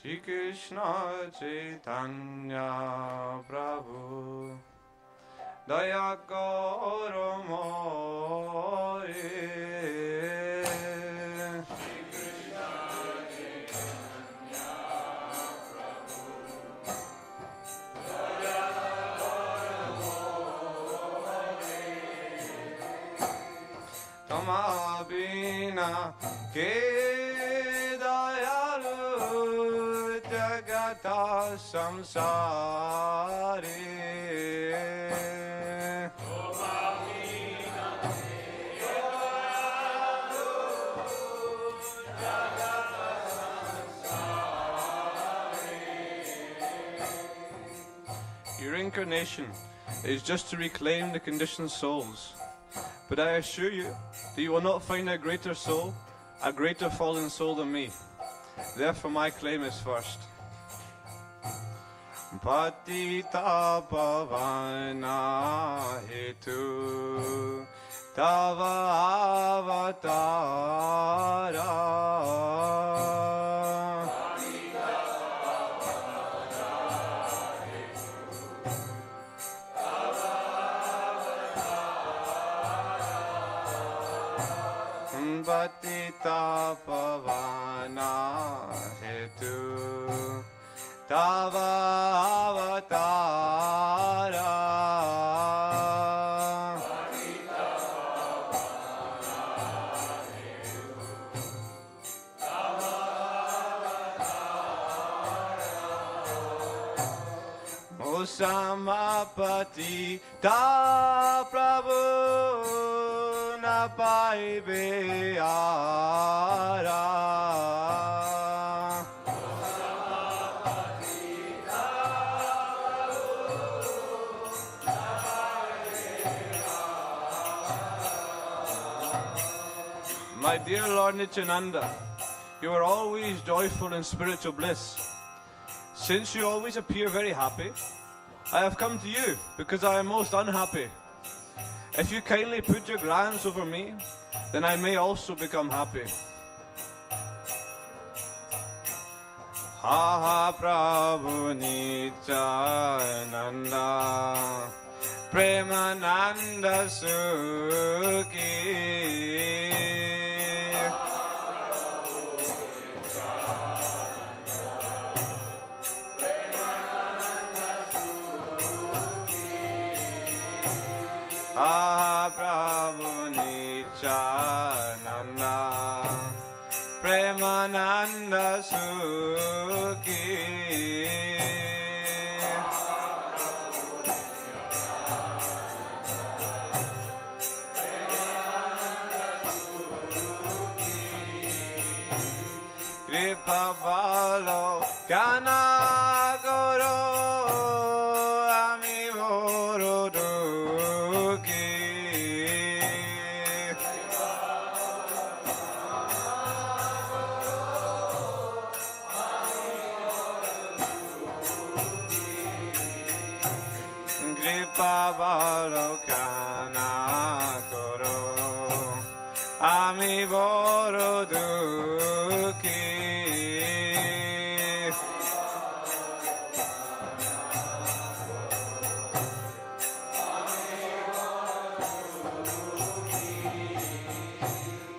Shri Krishna Chaitanya Prabhu Daya Gaura More Tamabina ke dayalu jagata samsare Tamabina ke dayalu jagata samsare. Your incarnation is just to reclaim the conditioned souls. But I assure you that you will not find a greater soul, a greater fallen soul than me. Therefore my claim is first. Patita pavana hetu tava avatara Patita pavana hetu tava avatara Patita pavana hetu tava avatara Musamapatita Prabhu Paibe ara My dear Lord Nityananda, you are always joyful in spiritual bliss. Since you always appear very happy, I have come to you because I am most unhappy. If you kindly put your glance over me, then I may also become happy. Ha ha Prabhu Nityananda Premananda Sukhi Ah, Prabhu Nityananda Premananda Sukhi Kripa Valo Kana Guru Ami Vorodu Pavalokana Koro Ami Borodukhi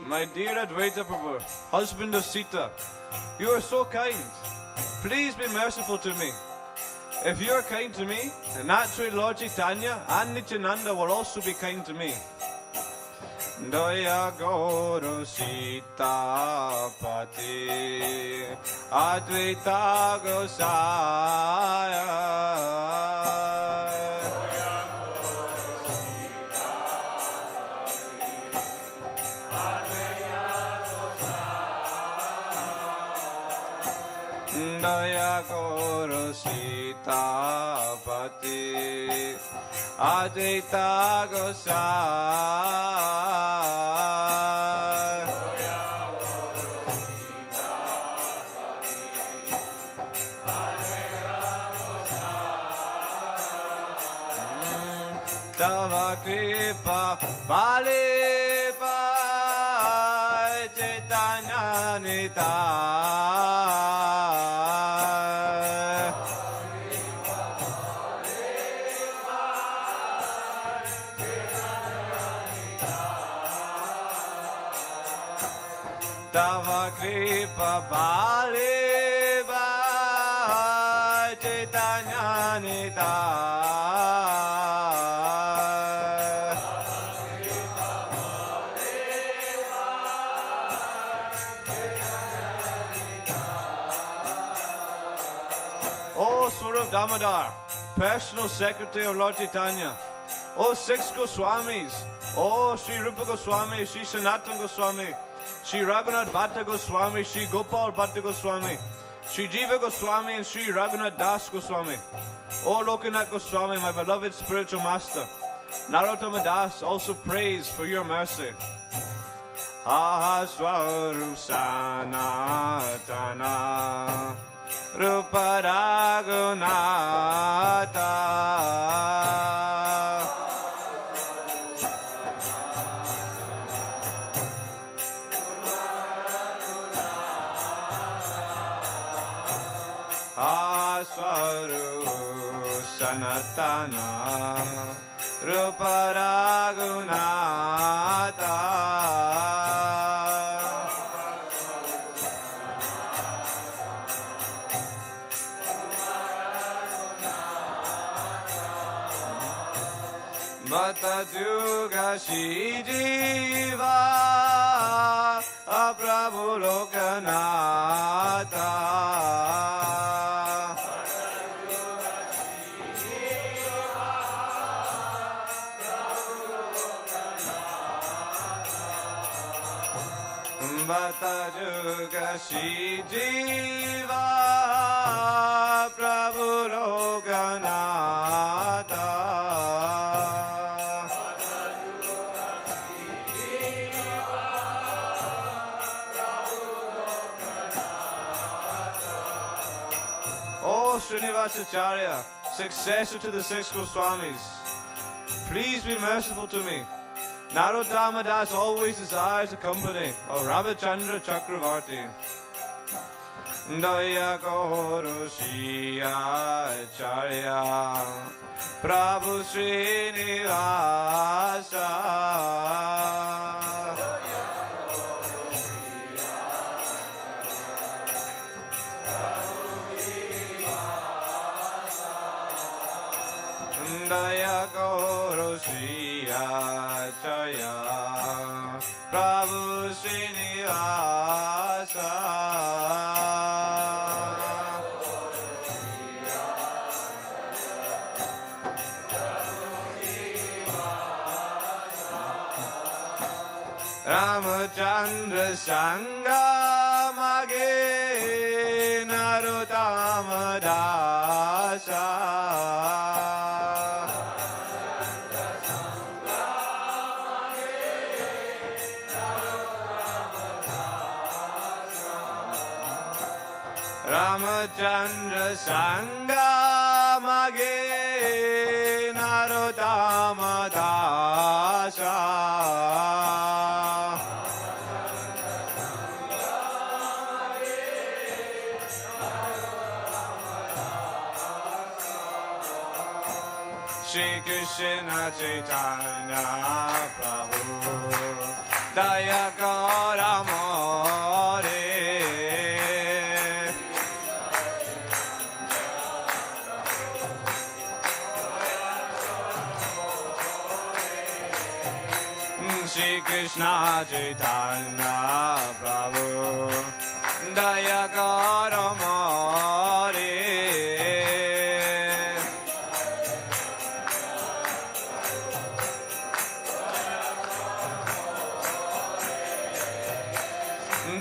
My dear Advaita Prabhu, husband of Sita, you are so kind. Please be merciful to me. If you are kind to me, then naturally Lord Chaitanya and Nityananda will also be kind to me. Daya Guru Sita Pati Advaita Gosaya Daya Guru Sita Pati Advaita Gosaya Tava Kripa Pali Chaitanya Nitaya Tava kripa bale va Chaitanya Nitai. Oh, Swarup Damodar, personal secretary of Lord Chaitanya. Oh, 6 Goswamis. Oh, Sri Rupa Goswami, Sri Sanatana Goswami, Sri Raghunath Bhatta Goswami, Sri Gopal Bhatta Goswami, Sri Jiva Goswami, and Sri Raghunath Das Goswami. Oh, Lokanath Goswami, my beloved spiritual master. Narottama Das also prays for your mercy. Swarup Sanatana Rupa Raghunatha. Swarup Sanatana Rupa Raghunatha. Mata Juga Shijiva Prabhu Lokanatha. Bhata Juga Shijiva Prabhu Lokanatha. Oh, Srinivasacharya, successor to the 6 Goswamis, please be merciful to me. Narottama Das always desires the company of Ramachandra Chakravarti. Daya Guru Acharya Prabhu Srinivasa. Daya Guru Acharya Prabhu Srinivasa. Ramachandra Sangha Mage Narottama Dasa. Ramachandra Sangha Mage Narottama Dasa. Shri Krishna Chaitanya Prabhu Daya Kara More. Shri Krishna Chaitanya Prabhu Daya Kara More.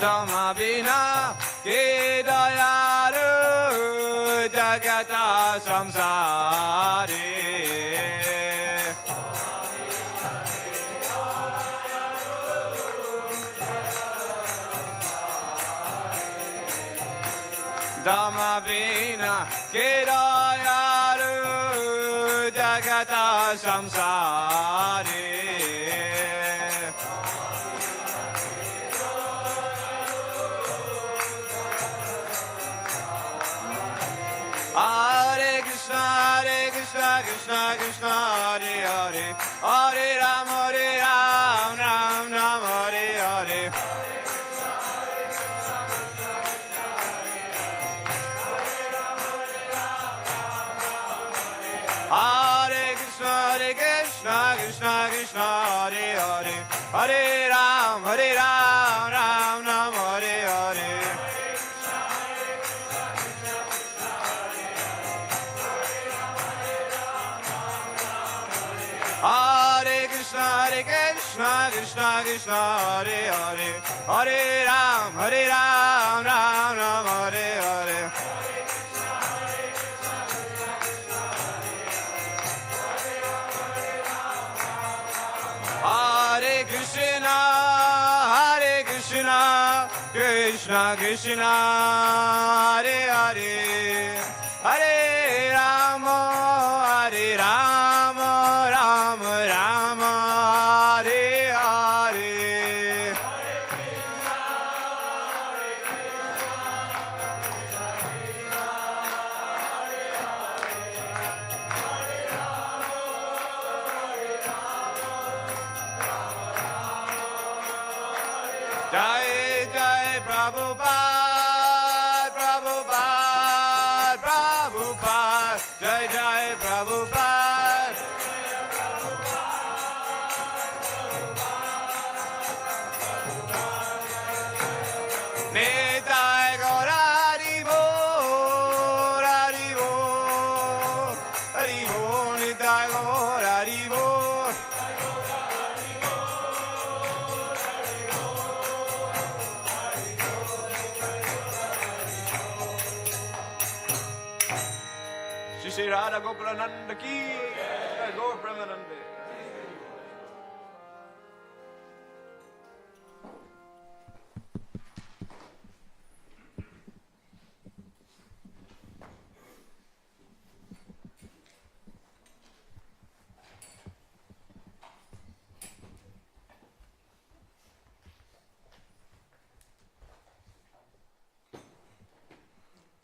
Dhamma Bina Ke Dayaru Jagata Samsari. Dhamma Bina Ke Dayaru Jagata Samsari. Hare Krishna, Krishna Krishna, Hare Hare, Hare Ram, Ram Ram, Hare Hare. Krishna, Hare Hare, Hare Ram, Ram Ram, Hare Hare. Hare Krishna, Krishna Krishna, Hare Hare, Hare Rama, Rama Rama, Hare Hare. Jai Jai Prabhupada, Prabhupada, Prabhupada, Jai Jai Prabhupada. Nitai Gaura Haribo, Haribo, Haribo, Nitai Gaura Haribo. Shri Radha Gokulananda ki, Gaur Premanande.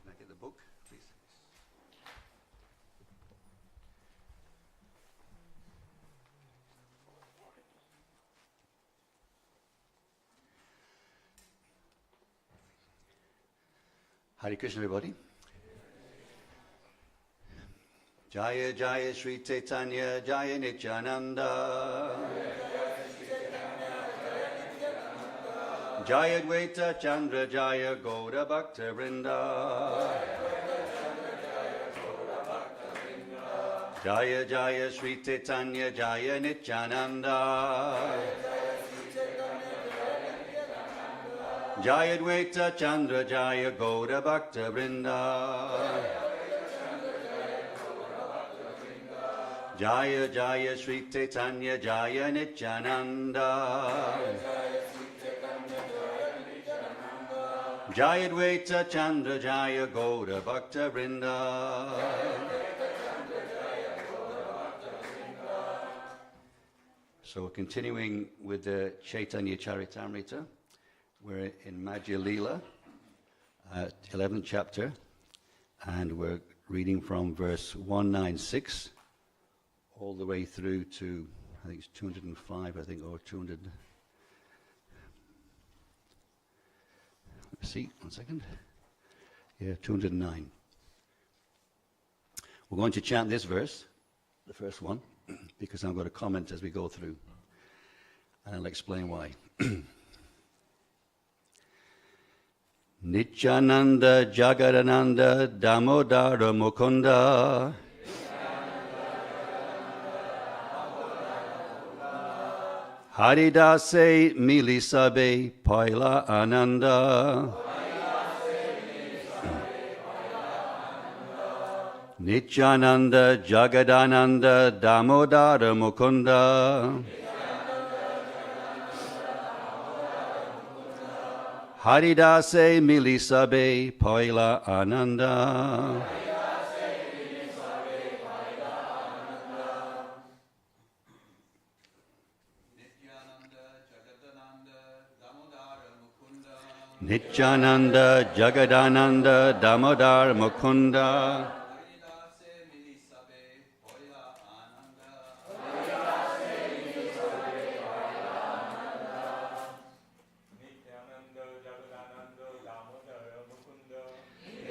Can I get the book, please? Hare Krishna, everybody. Jaya Jaya Sri Chaitanya Jaya Nityananda. Jaya Dvaita Chandra Jaya Gaura Bhakta Vrinda. Jaya Jaya Sri Chaitanya Jaya Nityananda. Jaya Dvaita Chandra Jaya Gaura Bhakta Vrinda. Jaya Jaya Sri Chaitanya Jaya Nityananda. Jaya Dvaita Chandra Jaya Gaura Bhakta Vrinda. So we're continuing with the Chaitanya Charitamrita. We're in Madhya Lila, 11th chapter, and we're reading from verse 196 all the way through to, I think it's 205, or 200. Let's see, 1 second. Yeah, 209. We're going to chant this verse, the first one, because I'm going to comment as we go through, and I'll explain why. Nityananda Jagadananda Damodara Mukunda Haridase Milisabe Paila Ananda Nityananda Jagadananda Damodara Mukunda Haridase Milisabe Paila Ananda. Nityananda Jagadananda Damodar Mukunda.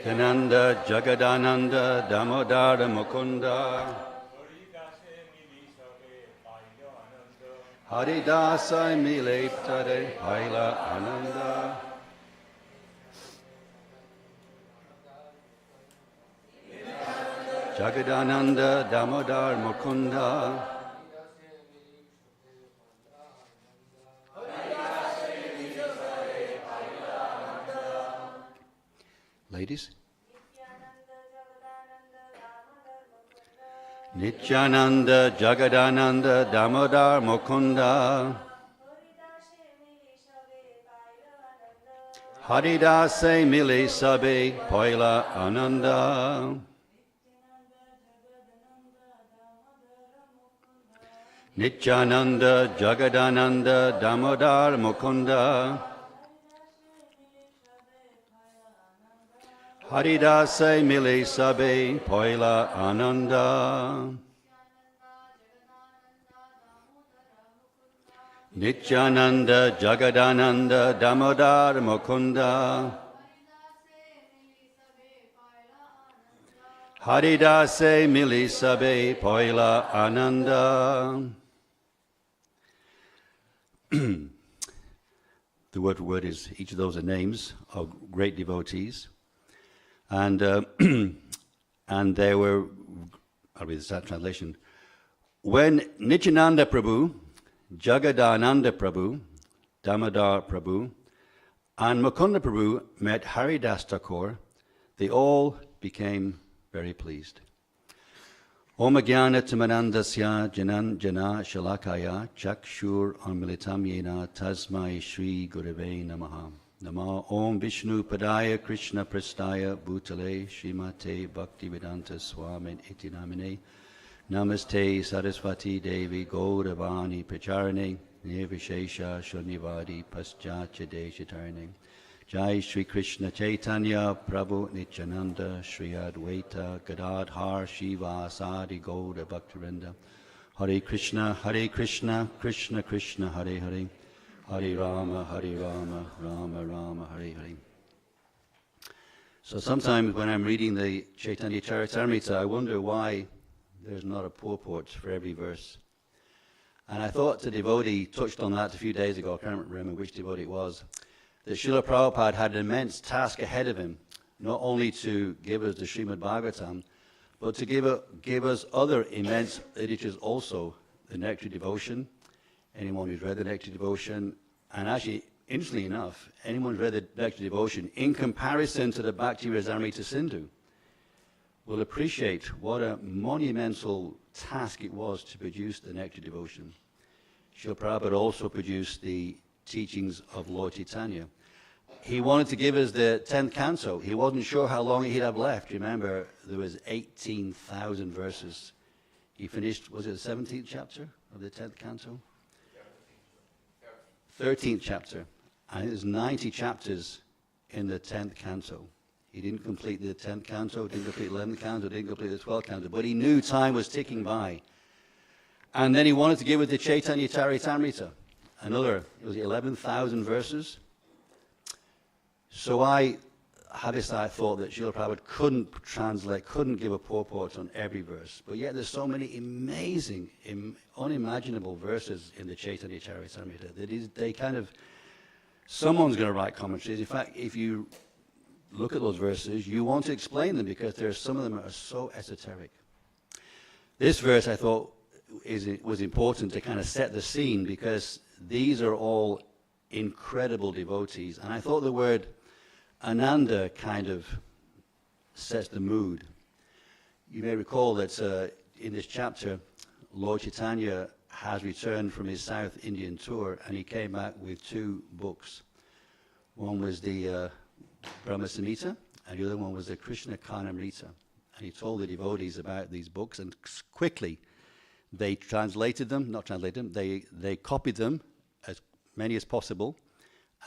Nityananda Jagadananda Damodara Mukunda Haridasa Mileptare Paila Ananda Jagadananda Damodar Mukunda Ladies? Nityananda Jagadananda Damodar Mukunda Haridase Mili Sabe Poila Ananda Nityananda Jagadananda Damodar Mukunda Haridase Mili Sabe Poila Ananda Nityananda Jagadananda Damodar Mukunda Haridase Mili Sabe Poila Ananda. The word for word is, each of those are names of great devotees. And and they were, I'll read the translation. When Nityananda Prabhu, Jagadananda Prabhu, Damodar Prabhu, and Mukunda Prabhu met Haridas Thakur, they all became very pleased. Om Jnana Timanandasya Janan Jana Shalakaya Chakshur Anmilitam Yena Tasmai Shri Gurave Namaha. Nama Om Vishnu Padaya Krishna Prastaya Bhutale Srimate Bhaktivedanta Swamin Iti Namine Namaste Saraswati Devi Gauravani Pacharane Nirvishesha Shunyavadi Paschacha Deshitarne Jai Shri Krishna Chaitanya Prabhu Nityananda Shri Advaita Gadadhar Shiva Sadi Gaura Bhaktivinoda Hare Krishna Krishna Krishna Hare Hare Hare Rama Rama Rama Hare Hare. So sometimes when I'm reading the Chaitanya Charitamrita, I wonder why there's not a purport for every verse. And I thought the devotee touched on that a few days ago, I can't remember which devotee it was, that Srila Prabhupada had an immense task ahead of him, not only to give us the Srimad Bhagavatam, but to give us other immense literatures also, the Nectar Devotion, anyone who's read the Nectar Devotion, and actually, interestingly enough, anyone who's read the Nectar Devotion, in comparison to the Bhaktivedanta Sindhu, will appreciate what a monumental task it was to produce the Nectar Devotion. Srila Prabhupada also produced the teachings of Lord Chaitanya. He wanted to give us the 10th canto. He wasn't sure how long he'd have left. Remember, there was 18,000 verses. He finished, was it the 17th chapter of the 10th canto? 13th chapter. And there's 90 chapters in the 10th canto. He didn't complete the 10th canto, didn't complete the 11th canto, didn't complete the 12th canto, but he knew time was ticking by. And then he wanted to give us the Chaitanya Charitamrita. Another, it was 11,000 verses. So I had this thought that Srila Prabhupada couldn't give a purport on every verse. But yet there's so many amazing, unimaginable verses in the Chaitanya Charitamrita that they kind of, someone's going to write commentaries. In fact, if you look at those verses, you want to explain them because some of them are so esoteric. This verse I thought was important to kind of set the scene because these are all incredible devotees. And I thought the word Ananda kind of sets the mood. You may recall that in this chapter, Lord Chaitanya has returned from his South Indian tour and he came back with 2 books. One was the Brahma Samhita and the other one was the Krishna Karnamrita. And he told the devotees about these books and quickly they translated them, they copied them, as many as possible,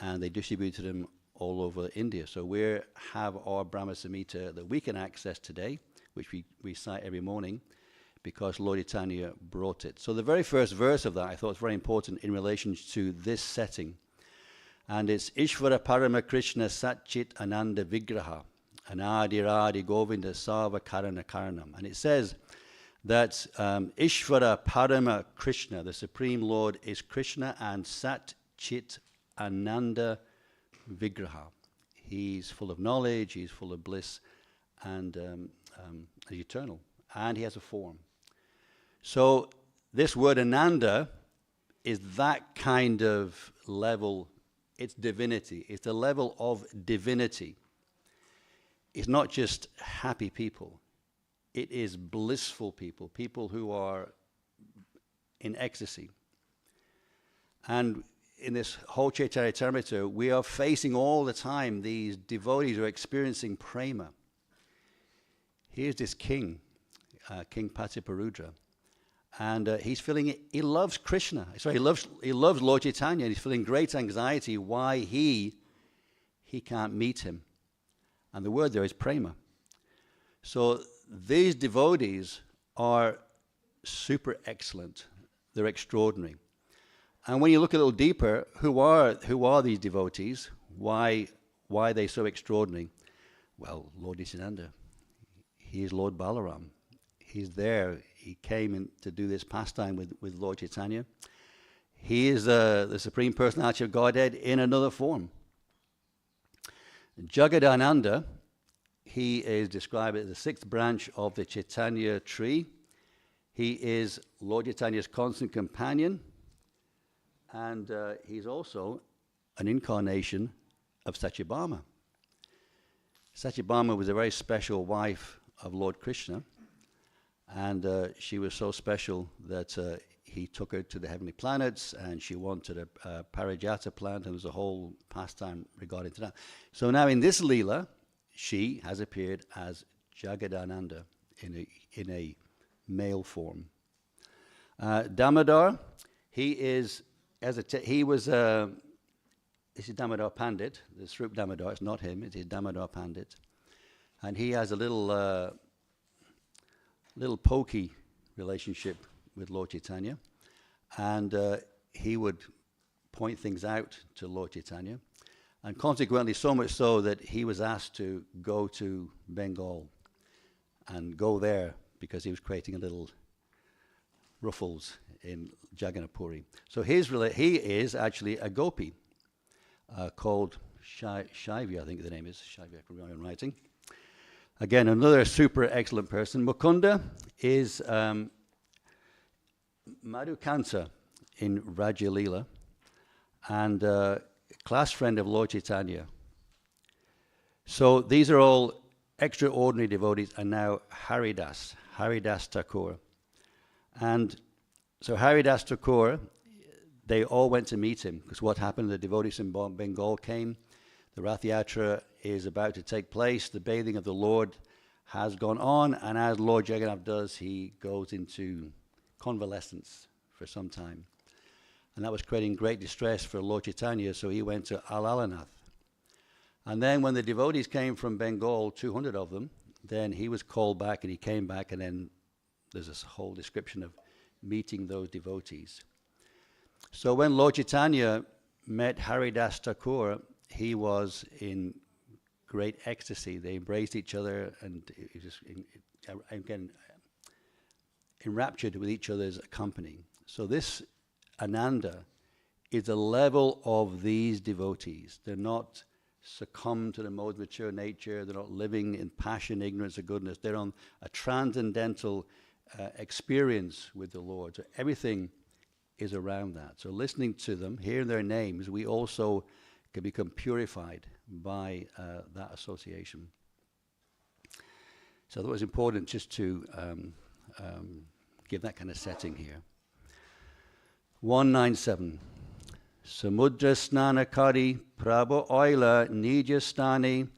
and they distributed them all over India. So we have our Brahma Samhita that we can access today, which we recite every morning, because Lord Chaitanya brought it. So the very first verse of that I thought was very important in relation to this setting. And it's Ishvara Parama Krishna Satchit Ananda Vigraha Anadiradi Govinda Sarva Karana Karanam. And it says that Ishvara Parama Krishna, the Supreme Lord, is Krishna and Sat Chit Ananda Vigraha. He's full of knowledge, he's full of bliss, and he's eternal. And he has a form. So this word Ananda is that kind of level. It's divinity. It's the level of divinity. is not just happy people. It is blissful people, people who are in ecstasy. And in this whole Chaitanya Charitamrita, we are facing all the time these devotees who are experiencing prema. Here's this king, King Patiparudra, and he's feeling it. He loves Krishna. Sorry, he loves Lord Chaitanya, and he's feeling great anxiety why he can't meet him. And the word there is prema. So these devotees are super excellent. They're extraordinary. And when you look a little deeper, who are these devotees? Why are they so extraordinary? Well, Lord Nityananda. He is Lord Balaram. He's there. He came in to do this pastime with Lord Chaitanya. He is the Supreme Personality of Godhead in another form. Jagadananda, he is described as the sixth branch of the Chaitanya tree. He is Lord Chaitanya's constant companion, and he's also an incarnation of Satyabhama. Satyabhama was a very special wife of Lord Krishna, and she was so special that he took her to the heavenly planets, and she wanted a parijata plant, and there was a whole pastime regarding to that. So now in this Leela, she has appeared as Jagadananda in a male form. Damodar, this is Damodar Pandit, the Swarup Damodar. It's not him; it is Damodar Pandit, and he has a little pokey relationship with Lord Chaitanya, and he would point things out to Lord Chaitanya, and consequently so much so that he was asked to go to Bengal and go there because he was creating a little ruffles in Jagannath Puri. So he is actually a gopi called Shaivi, I think the name is. Shaivi, I can read in writing. Again, another super excellent person. Mukunda is Madhukanta in Raja Leela, and class friend of Lord Chaitanya. So these are all extraordinary devotees, and now Haridas Thakur. And so Haridas Thakur, they all went to meet him, because what happened, the devotees in Bengal came, the Rath Yatra is about to take place, the bathing of the Lord has gone on, and as Lord Jagannath does, he goes into convalescence for some time. And that was creating great distress for Lord Chaitanya, so he went to Alalanath. And then when the devotees came from Bengal, 200 of them, then he was called back, and he came back, and then there's this whole description of meeting those devotees. So when Lord Chaitanya met Haridas Thakur, he was in great ecstasy. They embraced each other, and again, enraptured with each other's company. So this Ananda is the level of these devotees. They're not succumb to the modes of mature nature. They're not living in passion, ignorance, or goodness. They're on a transcendental experience with the Lord. So everything is around that. So listening to them, hearing their names, we also can become purified by that association. So that was important just to give that kind of setting here. 197. Samudra snana kari prabhu oila nija stani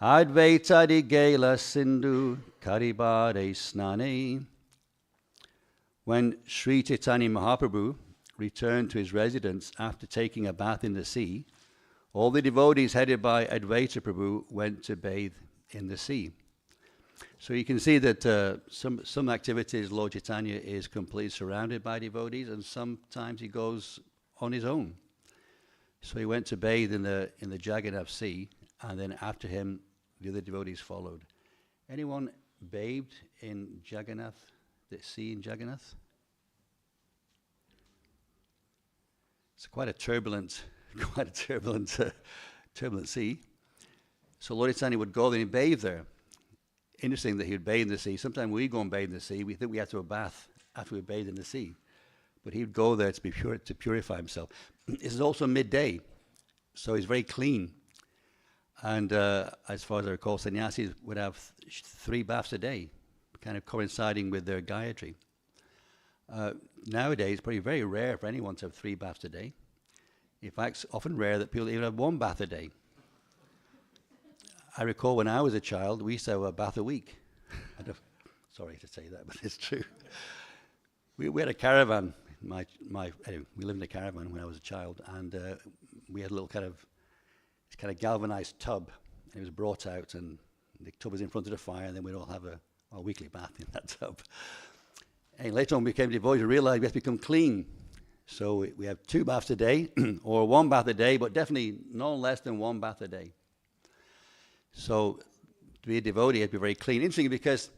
advaitadi gela sindhu karibare snani. When Sri Chaitanya Mahaprabhu returned to his residence after taking a bath in the sea, all the devotees headed by Advaita Prabhu went to bathe in the sea. So you can see that some activities Lord Chaitanya is completely surrounded by devotees, and sometimes he goes on his own. So he went to bathe in the Jagannath Sea, and then after him, the other devotees followed. Anyone bathed in Jagannath, the sea in Jagannath? It's quite a turbulent sea. So Lord Chaitanya would go there and bathe there. Interesting that he would bathe in the sea. Sometimes we go and bathe in the sea, we think we have to have a bath after we bathe in the sea. But he would go there to purify himself. This is also midday, so he's very clean. And as far as I recall, sannyasis would have 3 baths a day, kind of coinciding with their Gayatri. Nowadays, it's probably very rare for anyone to have 3 baths a day. In fact, it's often rare that people even have 1 bath a day. I recall when I was a child, we used to have a bath a week. Sorry to say that, but it's true. We had a caravan. Anyway, we lived in a caravan when I was a child, and we had a little kind of galvanized tub. And it was brought out, and the tub was in front of the fire, and then we'd all have our weekly bath in that tub. And later on, we became devoted to realize we have to become clean. So we have 2 baths a day, or 1 bath a day, but definitely no less than 1 bath a day. So to be a devotee, you have to be very clean. Interesting, because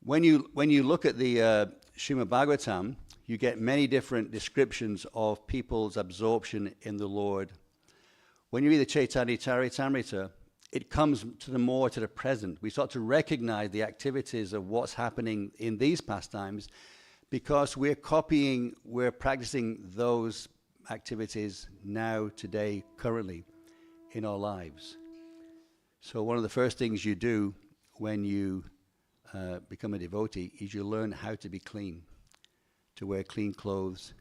when you look at the Srimad Bhagavatam, you get many different descriptions of people's absorption in the Lord. When you read the Chaitanya Charitamrita, it comes to the present. We start to recognize the activities of what's happening in these pastimes, because we're practicing those activities now, today, currently, in our lives. So one of the first things you do when you become a devotee is you learn how to be clean, to wear clean clothes,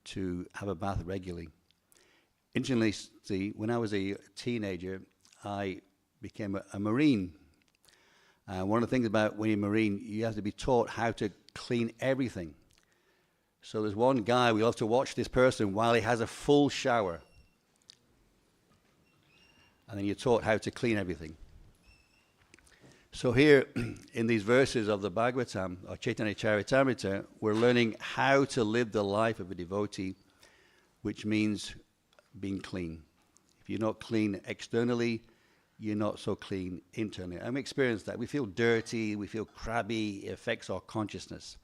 to have a bath regularly. Interestingly, when I was a teenager, I became a Marine. One of the things about when you're a Marine, you have to be taught how to clean everything. So there's one guy, we have to watch this person while he has a full shower. And then you're taught how to clean everything. So here, in these verses of the Bhagavatam, or Chaitanya Charitamrita, we're learning how to live the life of a devotee, which means being clean. If you're not clean externally, you're not so clean internally. And we experience that. We feel dirty, we feel crabby, it affects our consciousness.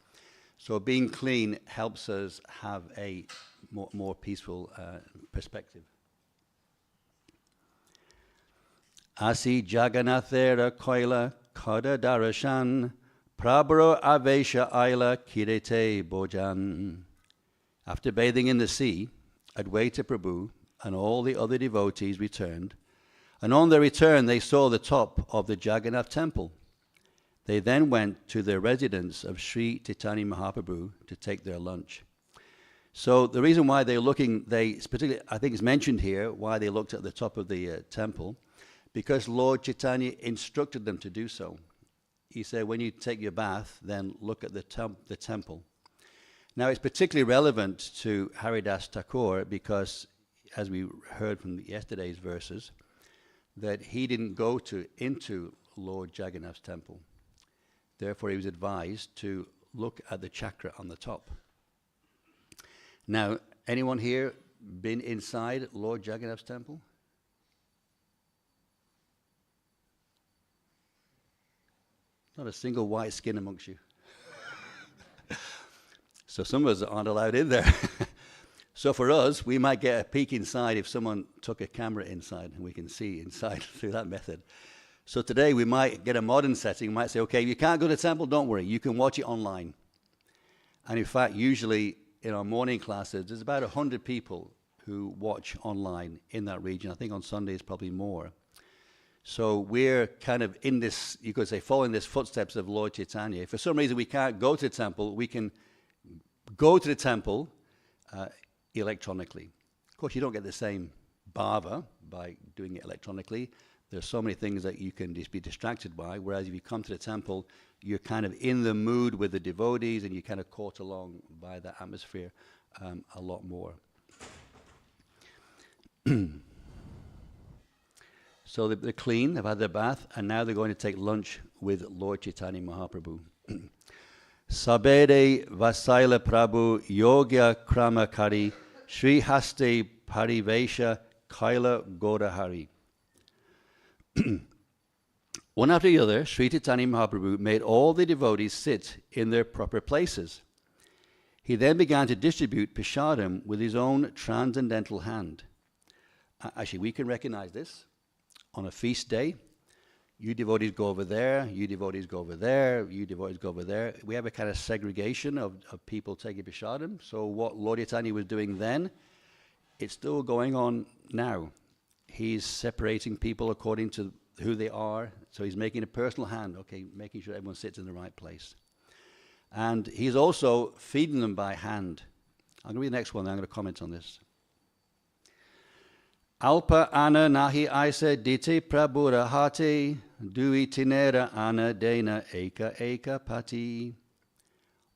So being clean helps us have a more peaceful perspective. Asi Jagannathera Koila Kada Darashan Prabhro Avesha Aila Kirete Bojan. After bathing in the sea, Advaita Prabhu and all the other devotees returned, and on their return they saw the top of the Jagannath temple. They then went to the residence of Sri Chaitanya Mahaprabhu to take their lunch. So the reason why they're looking, particularly, I think it's mentioned here, why they looked at the top of the temple, because Lord Chaitanya instructed them to do so. He said, when you take your bath, then look at the temple. Now, it's particularly relevant to Haridas Thakur because, as we heard from yesterday's verses, that he didn't go into Lord Jagannath's temple. Therefore, he was advised to look at the chakra on the top. Now, anyone here been inside Lord Jagannath's temple? Not a single white skin amongst you. So some of us aren't allowed in there. So for us, we might get a peek inside if someone took a camera inside and we can see inside through that method. So today we might get a modern setting. We might say, okay, if you can't go to the temple, don't worry. You can watch it online. And in fact, usually in our morning classes, there's about 100 people who watch online in that region. I think on Sundays probably more. So we're kind of in this, you could say, following this footsteps of Lord Chaitanya. If for some reason we can't go to the temple, we can go to the temple electronically. Of course, you don't get the same bhava by doing it electronically. There's so many things that you can just be distracted by, whereas if you come to the temple, you're kind of in the mood with the devotees and you're kind of caught along by the atmosphere a lot more. So they're clean, they've had their bath, and now they're going to take lunch with Lord Chaitanya Mahaprabhu. Sabede Vasaila Prabhu Yogya Kramakari Sri Haste Parivesha Kaila Godahari. One after the other, Sri Chaitanya Mahaprabhu made all the devotees sit in their proper places. He then began to distribute prashadam with his own transcendental hand. Actually, we can recognize this. On a feast day, you devotees go over there, you devotees go over there, you devotees go over there. We have a kind of segregation of people taking prashadam. So what Lord Chaitanya was doing then, it's still going on now. He's separating people according to who they are. So he's making a personal hand, okay, making sure everyone sits in the right place. And he's also feeding them by hand. I'm going to read the next one, then I'm going to comment on this. Alpa ana nahi aisa diti prabhura hati, dui tinera ana dena eka eka pati.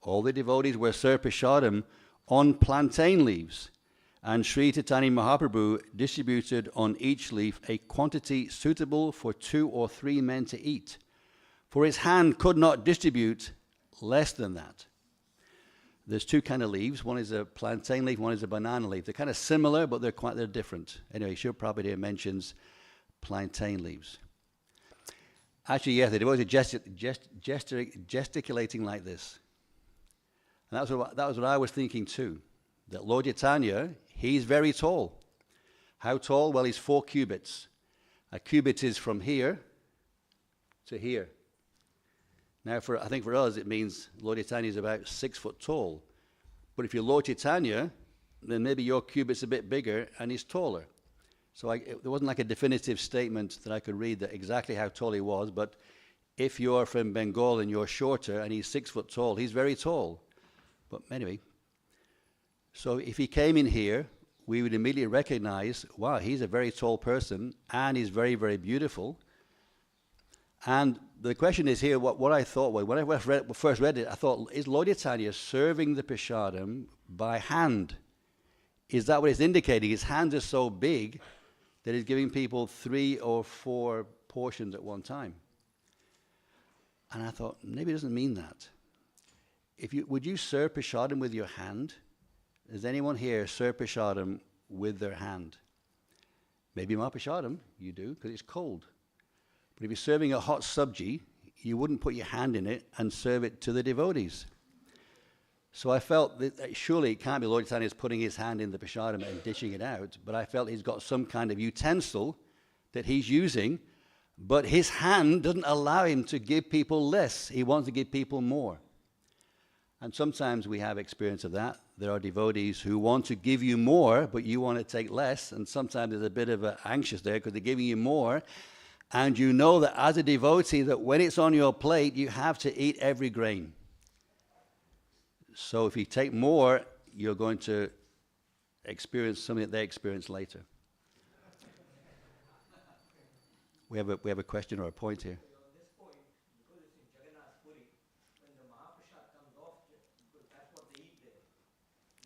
All the devotees were served prasadam on plantain leaves, and Sri Chaitanya Mahaprabhu distributed on each leaf a quantity suitable for 2 or 3 men to eat, for his hand could not distribute less than that. There's 2 kind of leaves. One is a plantain leaf, one is a banana leaf. They're kind of similar, but they're different. Anyway, Srila Prabhupada here mentions plantain leaves. Actually, yes, the devotees are gesticulating like this. And that was what I was thinking too, that Lord Chaitanya, he's very tall. How tall? Well, he's 4 cubits. A cubit is from here to here. Now, I think for us, it means Lord Chaitanya is about 6 foot tall. But if you're Lord Chaitanya, then maybe your cubit's a bit bigger and he's taller. So there wasn't like a definitive statement that I could read that exactly how tall he was, but if you're from Bengal and you're shorter and he's 6 foot tall, he's very tall. But anyway, so if he came in here, we would immediately recognize, wow, he's a very tall person and he's very, very beautiful. And the question is here, what I thought was, when I first read it, I thought, is Lord Chaitanya serving the prasadam by hand? Is that what it's indicating? His hands are so big that he's giving people 3 or 4 portions at one time. And I thought, maybe it doesn't mean that. Would you serve prasadam with your hand? Does anyone here serve prasadam with their hand? Maybe Mahaprasadam, you do, because it's cold. But if you're serving a hot sabji, you wouldn't put your hand in it and serve it to the devotees. So I felt that surely it can't be Lord Chaitanya is putting his hand in the prasadam and dishing it out, but I felt he's got some kind of utensil that he's using, but his hand doesn't allow him to give people less. He wants to give people more. And sometimes we have experience of that. There are devotees who want to give you more, but you want to take less, and sometimes there's a bit of anxious there because they're giving you more. And you know that as a devotee, that when it's on your plate, you have to eat every grain. So if you take more, you're going to experience something that they experience later. We have a question or a point here. On this point, because it's in Jagannath Puri, when the Mahaprasad comes off, because that's what they eat there.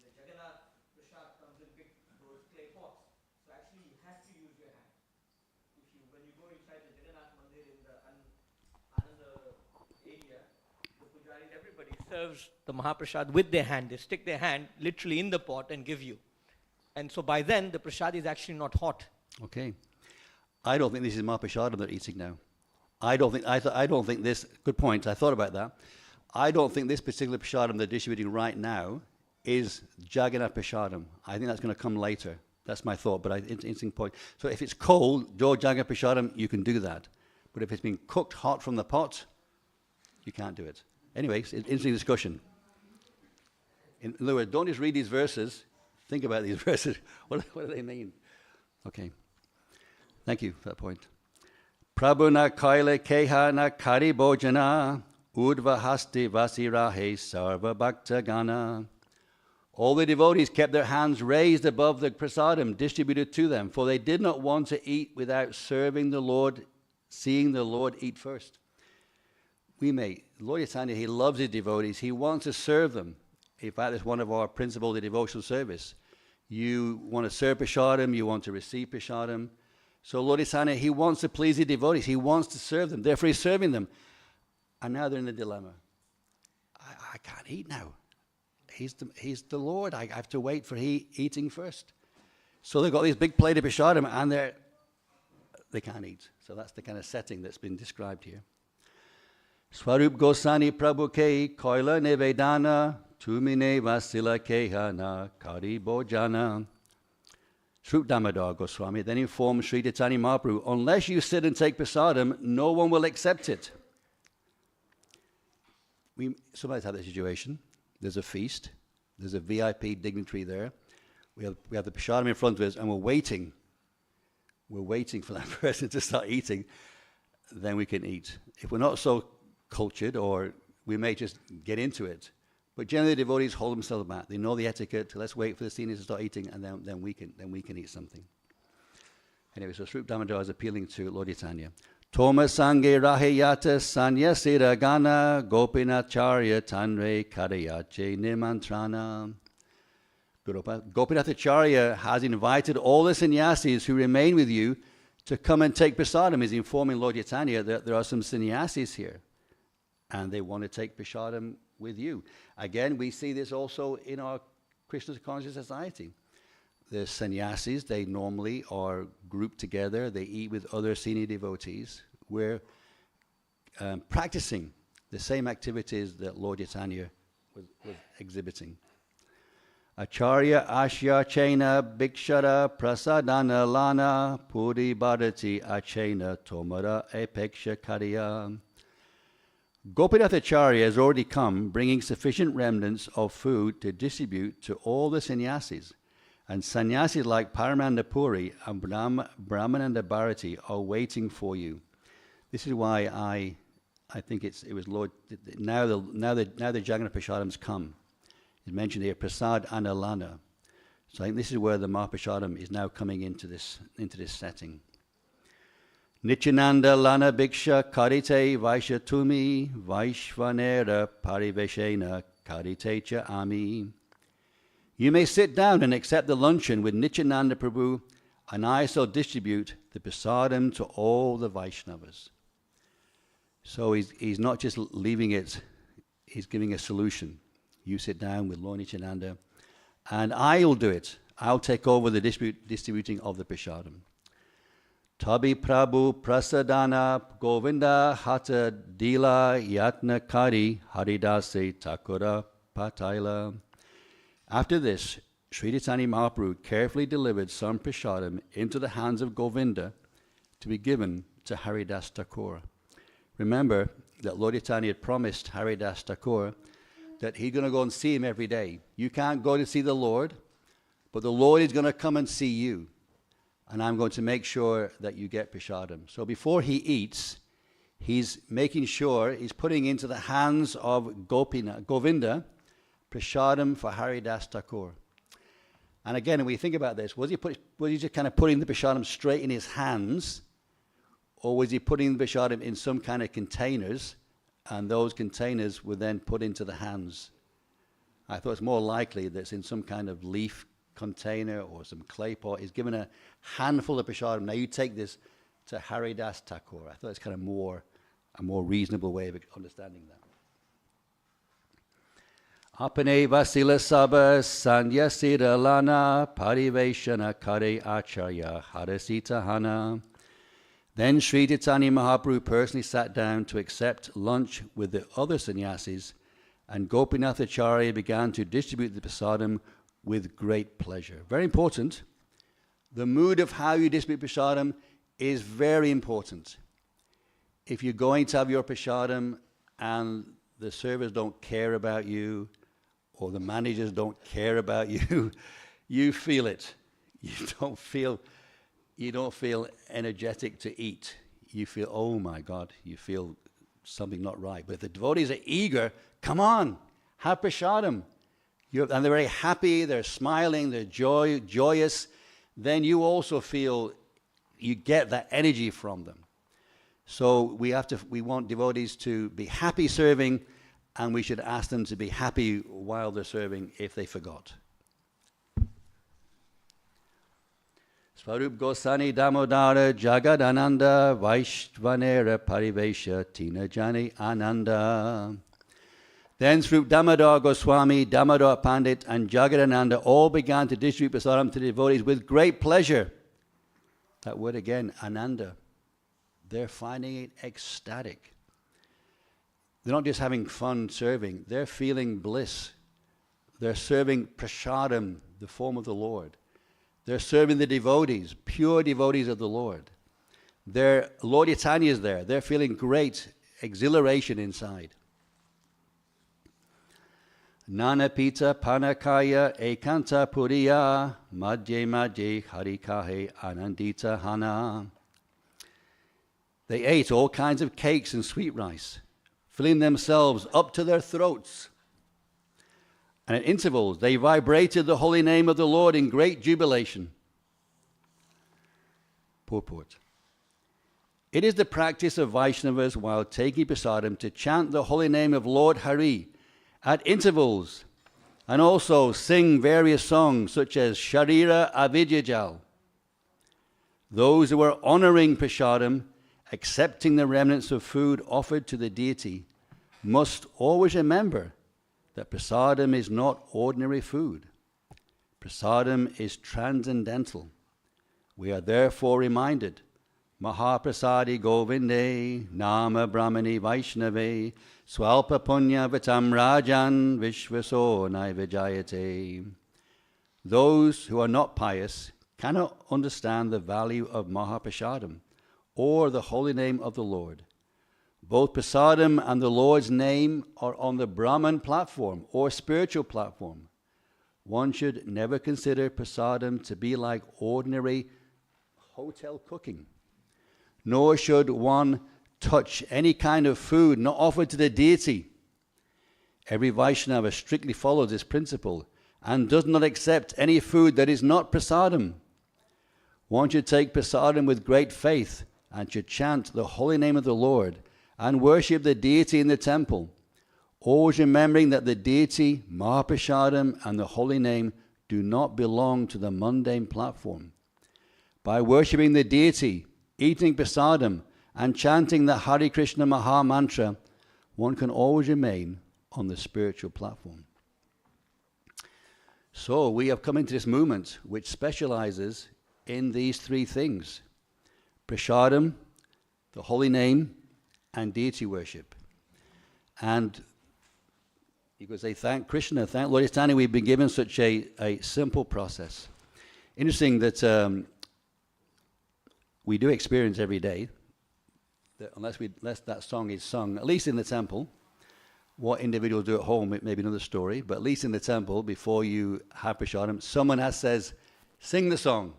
The Jagannath Prasad comes in big, those clay pots. So actually you have to use your hand. When you go inside the Jagannath Mandir in the Ananda area, the pujaris, everybody serves the Mahaprasad with their hand. They stick their hand literally in the pot and give you. And so by then, the prasad is actually not hot. Okay. I don't think this is Mahaprasadam they're eating now. I don't think this, good point, I thought about that. I don't think this particular prasadam they're distributing right now is Jagannath prasadam. I think that's going to come later. That's my thought, but interesting point. So if it's cold, do Jagannath prasadam, you can do that. But if it's been cooked hot from the pot, you can't do it. Anyway, it's interesting discussion. In other words, don't just read these verses, think about these verses. What do they mean? Okay. Thank you for that point. Prabhu na kaile keha na kari bhojana udva hasti vasirahe sarva bhakta gana. All the devotees kept their hands raised above the prasadam distributed to them, for they did not want to eat without serving the Lord, seeing the Lord eat first. Lord Chaitanya, he loves his devotees. He wants to serve them. In fact, it's one of our principles of devotional service. You want to serve prasadam, you want to receive prasadam. So Lord Chaitanya, he wants to please his devotees. He wants to serve them. Therefore, he's serving them. And now they're in a dilemma. I can't eat now. He's the Lord. I have to wait for eating first. So they've got this big plate of prasadam, and they can't eat. So that's the kind of setting that's been described here. Swarup Gosani Prabhu Ke Koila Nevedana Tumine Vasila Kehana Kari Bojana. Srup Damodar Goswami then informed Sri Chaitanya Mahaprabhu, unless you sit and take prasadam, no one will accept it. We sometimes have that situation. There's a feast. There's a VIP dignitary there. We have the prasadam in front of us, and we're waiting we're waiting for that person to start eating, then we can eat. If we're not so cultured, or we may just get into it. But generally, the devotees hold themselves back. They know the etiquette. Let's wait for the seniors to start eating, and then we can eat something. Anyway, so Srup Damodar is appealing to Lord Chaitanya. Toma sange rahayata sanyasira gana gopinacharya tanre kadayache nimantrana. Gopinath Acharya has invited all the sannyasis who remain with you to come and take prasadam. He's informing Lord Chaitanya that there are some sannyasis here, and they want to take prasadam with you. Again, we see this also in our Krishna conscious society. The sannyasis, they normally are grouped together. They eat with other senior devotees. We're practicing the same activities that Lord Chaitanya was exhibiting. Acharya Ashya Chena Bhikshara Prasadana Lana Puri Bharati Achena Tomara Epeksha Kariya. Gopinath Acharya has already come, bringing sufficient remnants of food to distribute to all the sannyasis. And sannyasis like Paramanda Puri and Brahmananda Bharati are waiting for you. This is why I think it was Lord. Now the Jagannath Prasadams come. It's mentioned here, Prasad Analana. So I think this is where the Mahaprasadam is now coming into this setting. Nityananda Lana Bhiksha Karite Vaishya Tumi Vaishvanera Pariveshena Karite Cha Ami. You may sit down and accept the luncheon with Nityananda Prabhu, and I shall distribute the prasadam to all the Vaishnavas. So he's not just leaving it, he's giving a solution. You sit down with Lord Nityananda, and I'll do it. I'll take over the distributing of the prasadam. Tabi Prabhu Prasadana Govinda Hata Dila Yatna Kari Haridase Takura Pataila. After this, Sri Chaitanya Mahaprabhu carefully delivered some prasadam into the hands of Govinda to be given to Haridas Thakur. Remember that Lord Chaitanya had promised Haridas Thakur that he's going to go and see him every day. You can't go to see the Lord, but the Lord is going to come and see you. And I'm going to make sure that you get prasadam. So before he eats, he's making sure he's putting into the hands of Govinda prasadam for Haridas Thakur. And again, when we think about this, was he just kind of putting the prasadam straight in his hands, or was he putting the prasadam in some kind of containers, and those containers were then put into the hands? I thought it's more likely that it's in some kind of leaf container or some clay pot. He's given a handful of prasadam. Now you take this to Haridas Thakur. I thought it's kind of a more reasonable way of understanding that. Apane Vasila Sabha Sanyasira Lana Pariveshana Kare Acharya Harasita Hana. Then Sri Chaitanya Mahaprabhu personally sat down to accept lunch with the other sannyasis, and Gopinath Acharya began to distribute the prasadam with great pleasure. Very important. The mood of how you distribute prasadam is very important. If you're going to have your prasadam and the servers don't care about you, or the managers don't care about you, you feel it. You don't feel energetic to eat. You feel, oh my God, you feel something not right. But if the devotees are eager, come on, have prasadam. And they're very happy, they're smiling, they're joyous, then you also feel, you get that energy from them. So we want devotees to be happy serving, and we should ask them to be happy while they're serving if they forgot. Swarup Gosani Damodara Jagadananda Vaishvanera Parivesha Tina Jani Ananda. Then Swarup Damodar Goswami, Damodar Pandit, and Jagadananda all began to distribute prasadam to the devotees with great pleasure. That word again, Ananda. They're finding it ecstatic. They're not just having fun serving, they're feeling bliss. They're serving prasadam, the form of the Lord. They're serving the devotees, pure devotees of the Lord. Lord Chaitanya is there. They're feeling great exhilaration inside. Nanapita Panakaya Ekanta Puriya Madhye Madhye Harikahe Anandita Hana. They ate all kinds of cakes and sweet rice, filling themselves up to their throats. And at intervals, they vibrated the holy name of the Lord in great jubilation. Purport. It is the practice of Vaishnavas while taking prasadam to chant the holy name of Lord Hari at intervals and also sing various songs such as Sharira Avidyajal. Those who are honoring prasadam, accepting the remnants of food offered to the deity, must always remember that prasadam is not ordinary food. Prasadam is transcendental. We are therefore reminded, Mahaprasadi Govinde, Nama Brahmani Vaishnave, Swalpa Punya Vitam Rajan Vishvaso Naivajayate. Those who are not pious cannot understand the value of Mahaprasadam or the holy name of the Lord. Both prasadam and the Lord's name are on the Brahman platform or spiritual platform. One should never consider prasadam to be like ordinary hotel cooking, nor should one touch any kind of food not offered to the deity. Every Vaishnava strictly follows this principle and does not accept any food that is not prasadam. One should take prasadam with great faith and should chant the holy name of the Lord and worship the deity in the temple, always remembering that the deity, Mahaprasadam, and the holy name do not belong to the mundane platform. By worshipping the deity, eating prasadam, and chanting the Hare Krishna Maha Mantra, one can always remain on the spiritual platform. So we have come into this movement which specializes in these three things: prasadam, the holy name, and deity worship. And you could say, thank Krishna, thank Lord Chaitanya, we've been given such a simple process. Interesting that we do experience every day that unless that song is sung, at least in the temple, what individuals do at home, it may be another story, but at least in the temple, before you have prasadam, someone says, sing the song.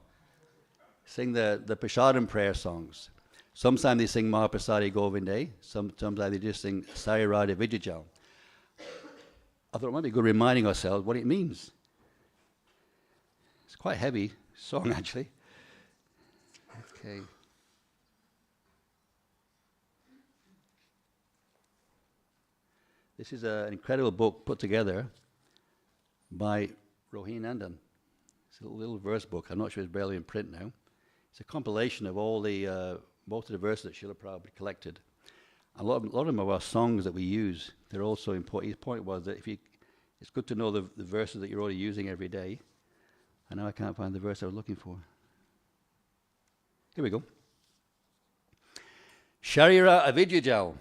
Sing the prasadam prayer songs. Sometimes they sing Mahaprasadi Govinde, sometimes they just sing Sarirada Vijayajal. I thought it might be good reminding ourselves what it means. It's quite a heavy song, actually. Okay. This is an incredible book put together by Rohini Nandan. It's a little verse book. I'm not sure it's barely in print now. It's a compilation of all the most of the verses that Srila Prabhupada collected. A lot of them are our songs that we use. They're also important. His point was that it's good to know the verses that you're already using every day. And now I can't find the verse I was looking for. Here we go. Sharira Avidyajal.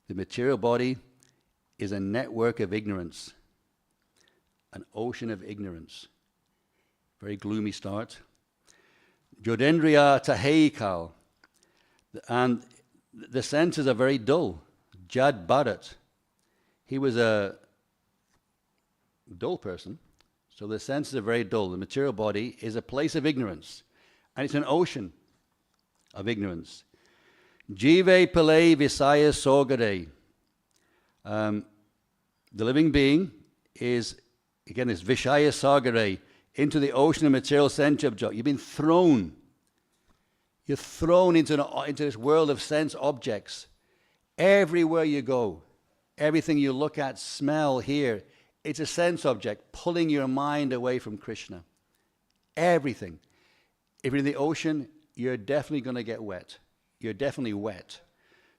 The material body is a network of ignorance, an ocean of ignorance. Very gloomy start. Jodendriya Taheikal. And the senses are very dull. Jad Bharat. He was a dull person, so the senses are very dull. The material body is a place of ignorance, and it's an ocean of ignorance. Jive Pale Visaya Sogare. The living being is, again, this Vishaya Sagare, into the ocean of material sense object. You've been thrown. You're thrown into this world of sense objects. Everywhere you go, everything you look at, smell, hear, it's a sense object, pulling your mind away from Krishna. Everything. If you're in the ocean, you're definitely going to get wet. You're definitely wet.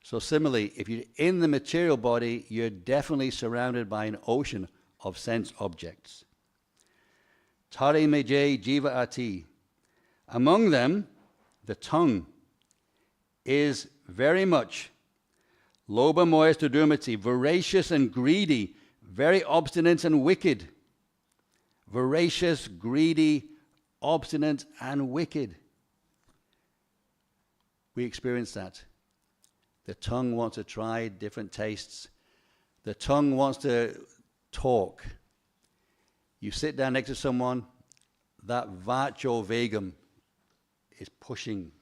So similarly, if you're in the material body, you're definitely surrounded by an ocean of sense objects. Tare meje jiva ati. Among them, the tongue is very much loba moyas durmati, voracious and greedy, very obstinate and wicked. Voracious, greedy, obstinate and wicked. We experience that. The tongue wants to try different tastes. The tongue wants to talk. You sit down next to someone, that vacho vegam is pushing.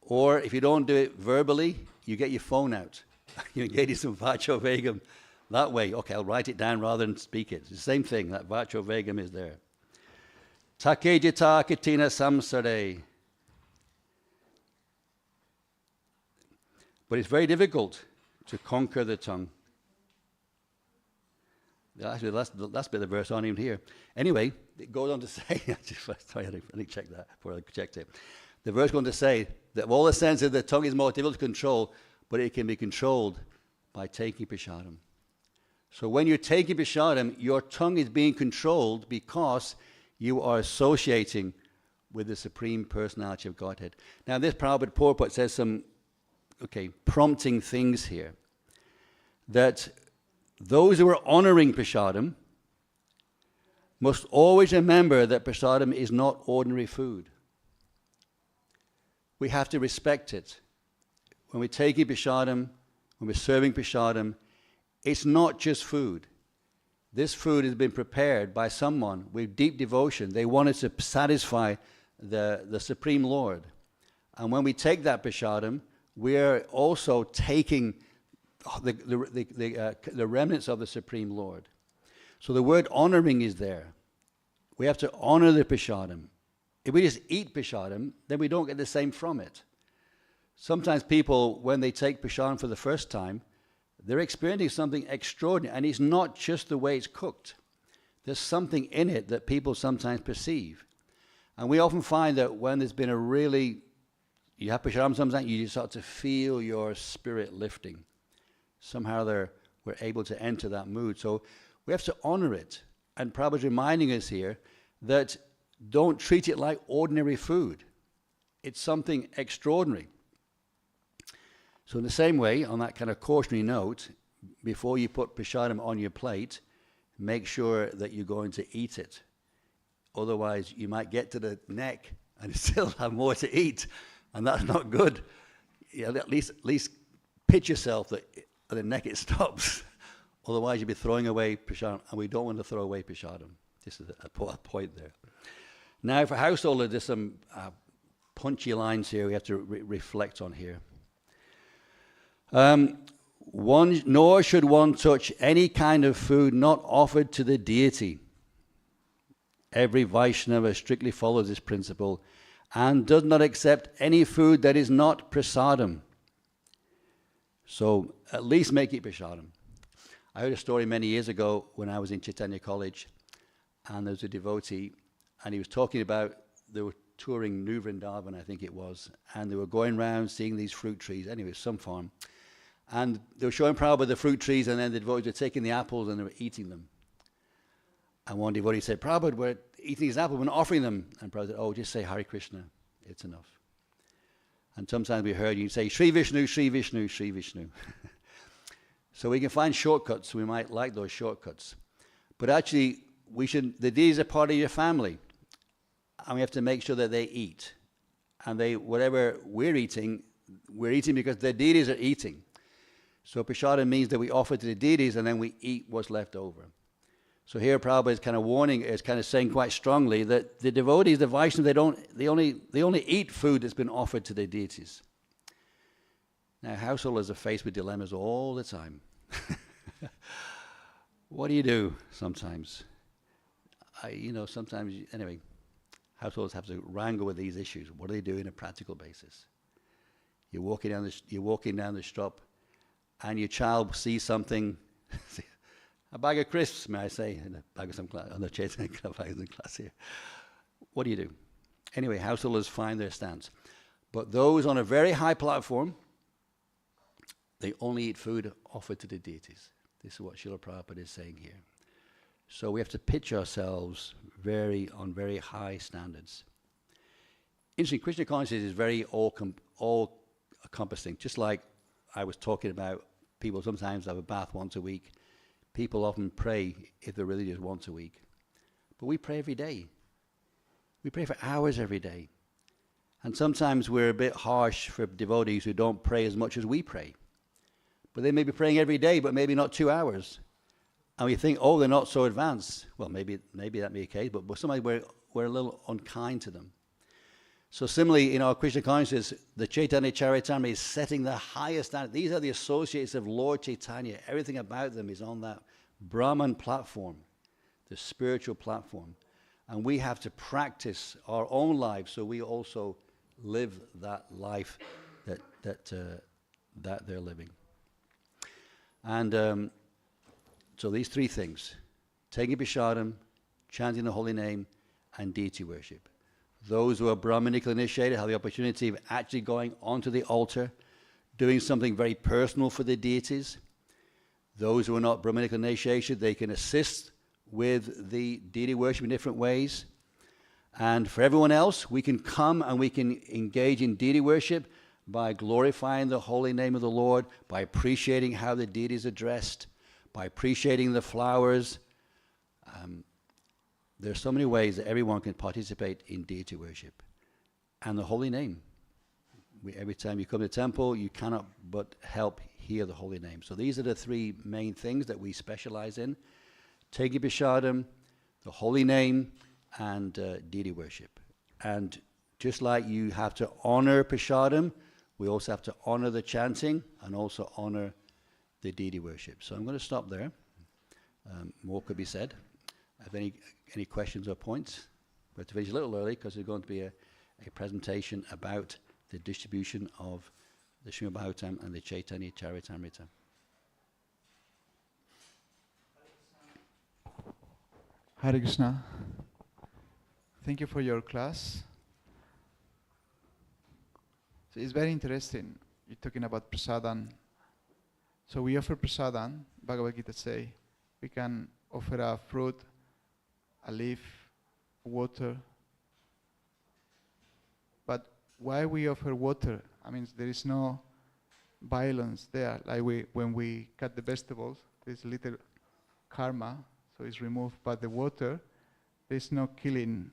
Or if you don't do it verbally, you get your phone out. You engage in some vacho vegam that way. Okay, I'll write it down rather than speak it. It's the same thing. That vacho vegam is there. Takejita katina samsare. But it's very difficult to conquer the tongue. Actually, that's a bit of the verse aren't even here. Anyway, it goes on to say, sorry, I didn't check that before I checked it. The verse goes on to say that of all the senses, the tongue is more difficult to control, but it can be controlled by taking prashadam. So when you're taking prashadam, your tongue is being controlled because you are associating with the Supreme Personality of Godhead. Now, this Prabhupada purport says some, prompting things here. That those who are honoring prashadam must always remember that prashadam is not ordinary food. We have to respect it. When we're taking prashadam, when we're serving prashadam, it's not just food. This food has been prepared by someone with deep devotion. They wanted to satisfy the Supreme Lord. And when we take that prashadam, we're also taking the remnants of the Supreme Lord. So the word honoring is there. We have to honor the prashadam. If we just eat prashadam, then we don't get the same from it. Sometimes people, when they take prashadam for the first time, they're experiencing something extraordinary. And it's not just the way it's cooked. There's something in it that people sometimes perceive. And we often find that when there's been you have prashadam sometimes, you start to feel your spirit lifting. Somehow we're able to enter that mood. So we have to honor it. And Prabhupada's reminding us here that don't treat it like ordinary food. It's something extraordinary. So in the same way, on that kind of cautionary note, before you put prashadam on your plate, make sure that you're going to eat it. Otherwise, you might get to the neck and still have more to eat, and that's not good. At least pitch yourself that at the neck it stops. Otherwise, you'll be throwing away prashadam, and we don't want to throw away prashadam. This is a point there. Now, for householder, there's some punchy lines here we have to reflect on here. Nor should one touch any kind of food not offered to the deity. Every Vaishnava strictly follows this principle and does not accept any food that is not prasadam. So at least make it prasadam. I heard a story many years ago when I was in Chaitanya College, and there was a devotee, and he was talking about, they were touring New Vrindavan, I think it was, and they were going around seeing these fruit trees. Anyway, some farm. And they were showing Prabhupada the fruit trees, and then the devotees were taking the apples and they were eating them. And one devotee said, Prabhupada, we're eating these apples, we're not offering them. And Prabhupada said, oh, just say Hare Krishna, it's enough. And sometimes we heard you say, Sri Vishnu, Sri Vishnu, Sri Vishnu. So we can find shortcuts, we might like those shortcuts. But actually, the deities are part of your family. And we have to make sure that they eat. And whatever we're eating because the deities are eating. So prasadam means that we offer to the deities and then we eat what's left over. So here Prabhupada is kind of warning, is kind of saying quite strongly that the devotees, the Vaishnavas, they only eat food that's been offered to the deities. Now householders are faced with dilemmas all the time. What do you do sometimes? Anyway, households have to wrangle with these issues. What do they do on a practical basis? You're walking down the shop, and your child sees something, a bag of crisps, may I say, and a bag of some class, on the Chaitanya class here. What do you do? Anyway, householders find their stance. But those on a very high platform, they only eat food offered to the deities. This is what Srila Prabhupada is saying here. So we have to pitch ourselves on very high standards. Interesting, Krishna consciousness is very all-encompassing. Just like I was talking about, people sometimes have a bath once a week. People often pray, if they're religious, once a week. But we pray every day. We pray for hours every day. And sometimes we're a bit harsh for devotees who don't pray as much as we pray. but they may be praying every day, but maybe not 2 hours. And we think, oh, they're not so advanced. Well, maybe that may be the case, but sometimes we're a little unkind to them. So similarly, in our Krishna consciousness, the Chaitanya Charitamrita is setting the highest standard. These are the associates of Lord Chaitanya. Everything about them is on that Brahman platform, the spiritual platform. And we have to practice our own lives so we also live that life that they're living. And so these three things, taking Prashadam, chanting the holy name, and deity worship. Those who are Brahmanically initiated have the opportunity of actually going onto the altar, doing something very personal for the deities. Those who are not Brahmanically initiated, they can assist with the deity worship in different ways. And for everyone else, we can come and we can engage in deity worship by glorifying the holy name of the Lord, by appreciating how the deity is addressed, by appreciating the flowers. There are so many ways that everyone can participate in deity worship. And the holy name. Every time you come to the temple, you cannot but help hear the holy name. So these are the three main things that we specialize in. Taking Prashadam, the holy name, and deity worship. And just like you have to honor Prashadam, we also have to honor the chanting and also honor the deity worship. So I'm going to stop there. More could be said. Have any questions or points? We have to finish a little early because there's going to be a presentation about the distribution of the Srimad Bhagavatam and the Chaitanya Charitamrita. Hare Krishna. Thank you for your class. So it's very interesting. You're talking about prasadam. So we offer prasadam. Bhagavad Gita say we can offer a fruit, a leaf, water. But why we offer water? I mean, there is no violence there. Like when we cut the vegetables, there's little karma, so it's removed. But the water, there's no killing.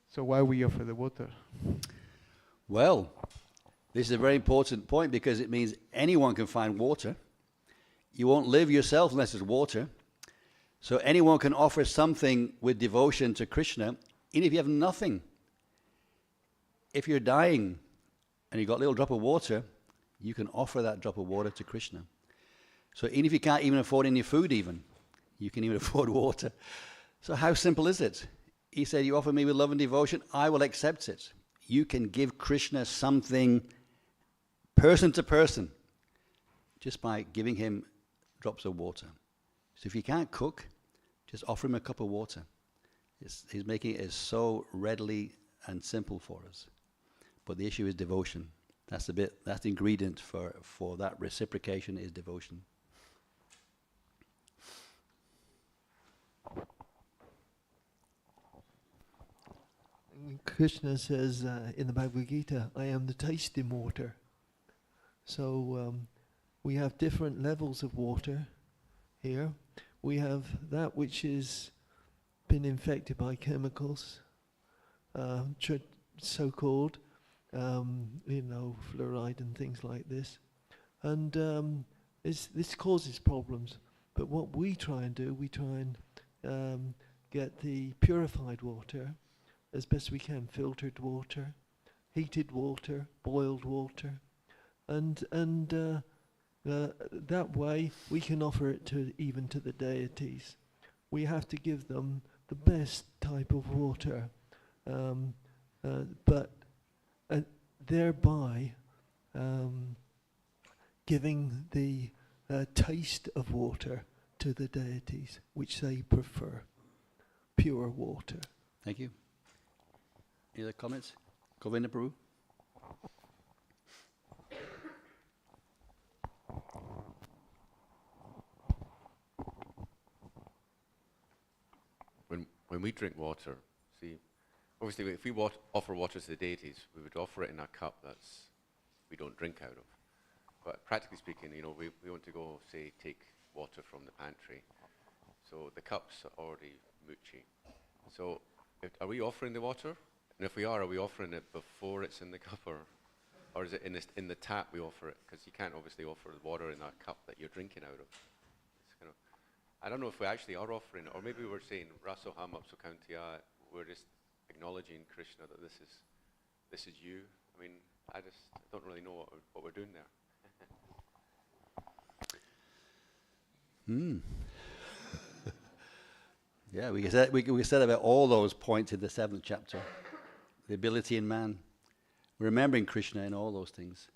So why we offer the water? Well, this is a very important point because it means anyone can find water. You won't live yourself unless there's water. So anyone can offer something with devotion to Krishna, even if you have nothing. If you're dying and you've got a little drop of water, you can offer that drop of water to Krishna. So even if you can't even afford any food even, you can even afford water. So how simple is it? He said, you offer me with love and devotion, I will accept it. You can give Krishna something person to person just by giving him drops of water. So if you can't cook, just offer him a cup of water. He's making it so readily and simple for us. But the issue is devotion. That's the ingredient for that reciprocation is devotion. Krishna says in the Bhagavad Gita, I am the tasting water. So we have different levels of water here. We have that which has been infected by chemicals, so-called, fluoride and things like this. And this causes problems. But what we try and do, we try and get the purified water as best we can, filtered water, heated water, boiled water, and that way we can offer it even to the deities. We have to give them the best type of water, but thereby giving the taste of water to the deities, which they prefer, pure water. Thank you. Any other comments? Govinda Prabhu? When we drink water, see, obviously if we offer water to the deities, we would offer it in a cup we don't drink out of. But practically speaking, we want to go, say, take water from the pantry. So the cup's already muchi. So are we offering the water? And if we are we offering it before it's in the cup, or or is it in the tap we offer it? Because you can't obviously offer the water in a cup that you're drinking out of. It's kind of, I don't know if we actually are offering it, or maybe we're saying Rasoham Apsukantia, we're just acknowledging Krishna that this is you. I mean, I just don't really know what we're doing there. Yeah, we said about all those points in the 7th chapter. The ability in man, remembering Krishna in all those things.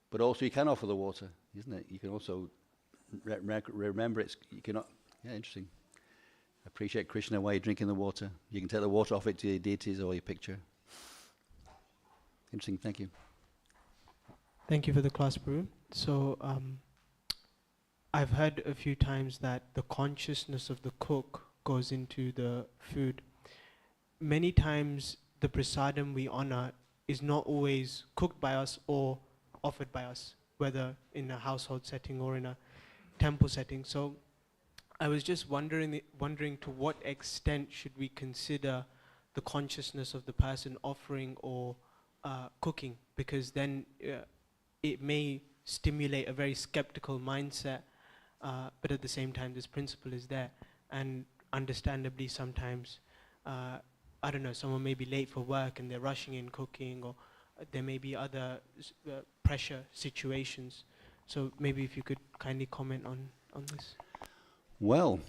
But also you can offer the water, isn't it? You can also remember it. You cannot. Yeah, interesting. Appreciate Krishna while you're drinking the water. You can take the water off it to your deities or your picture. Interesting, thank you. Thank you for the class, Guru. So I've heard a few times that the consciousness of the cook goes into the food. Many times the prasadam we honor is not always cooked by us or offered by us, whether in a household setting or in a temple setting. So I was just wondering to what extent should we consider the consciousness of the person offering or cooking, because then it may stimulate a very skeptical mindset, but at the same time this principle is there. And understandably sometimes, I don't know, someone may be late for work and they're rushing in cooking, or there may be other pressure situations. So maybe if you could kindly comment on this. Well,